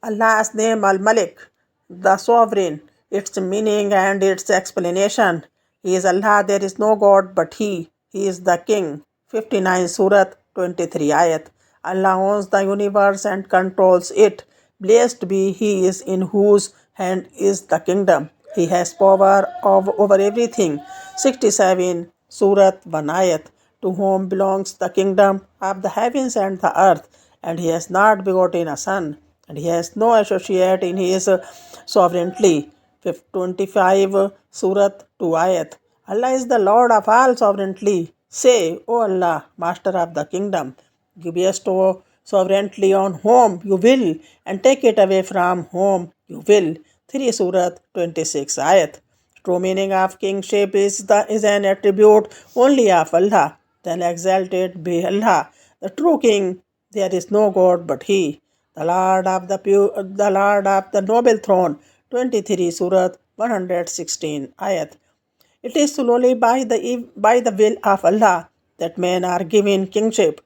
Allah's name Al-Malik, the sovereign, its meaning and its explanation. He is Allah, there is no God but He. He is the King. 59 Surah 23 Ayat. Allah owns the universe and controls it. Blessed be He is in whose hand is the kingdom. He has power over everything. 67 Surah 1 Ayat. To whom belongs the kingdom of the heavens and the earth, and He has not begotten a son, and He has no associate in His sovereignty. 25 Surah 2 Ayat. Allah is the Lord of all sovereignty. Say, O Allah, Master of the kingdom, you bestow sovereignty on whom you will, and take it away from whom you will. 3 Surah 26 Ayat. True meaning of kingship is an attribute only of Allah. Then exalted be Allah, the true King. There is no God but He, the Lord of the noble throne. 23 Surah 116 Ayat. It is solely by the will of Allah that men are given kingship.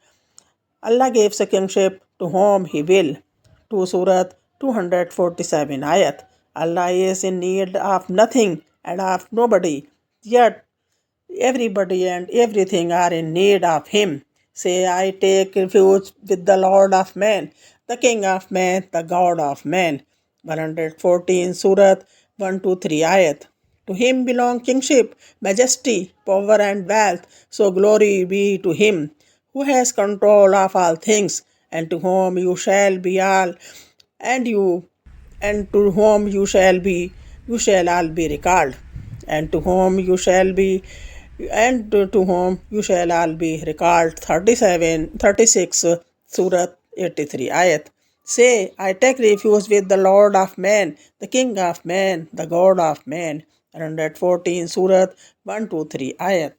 Allah gives a kingship to whom He will. 2 Surah 247 Ayat. Allah is in need of nothing and of nobody, yet everybody and everything are in need of Him. Say, I take refuge with the Lord of man, the King of man, the God of man. 114 Surah 1-3 Ayat. To Him belong kingship, majesty, power and wealth, so glory be to Him, who has control of all things, and to whom you shall be all, and to whom you shall all be recalled, and to whom you shall be and to whom you shall all be recalled. 36 Surah 83 Ayat. Say, I take refuge with the Lord of man, the King of man, the God of man. 114 Surah 1-3 Ayat.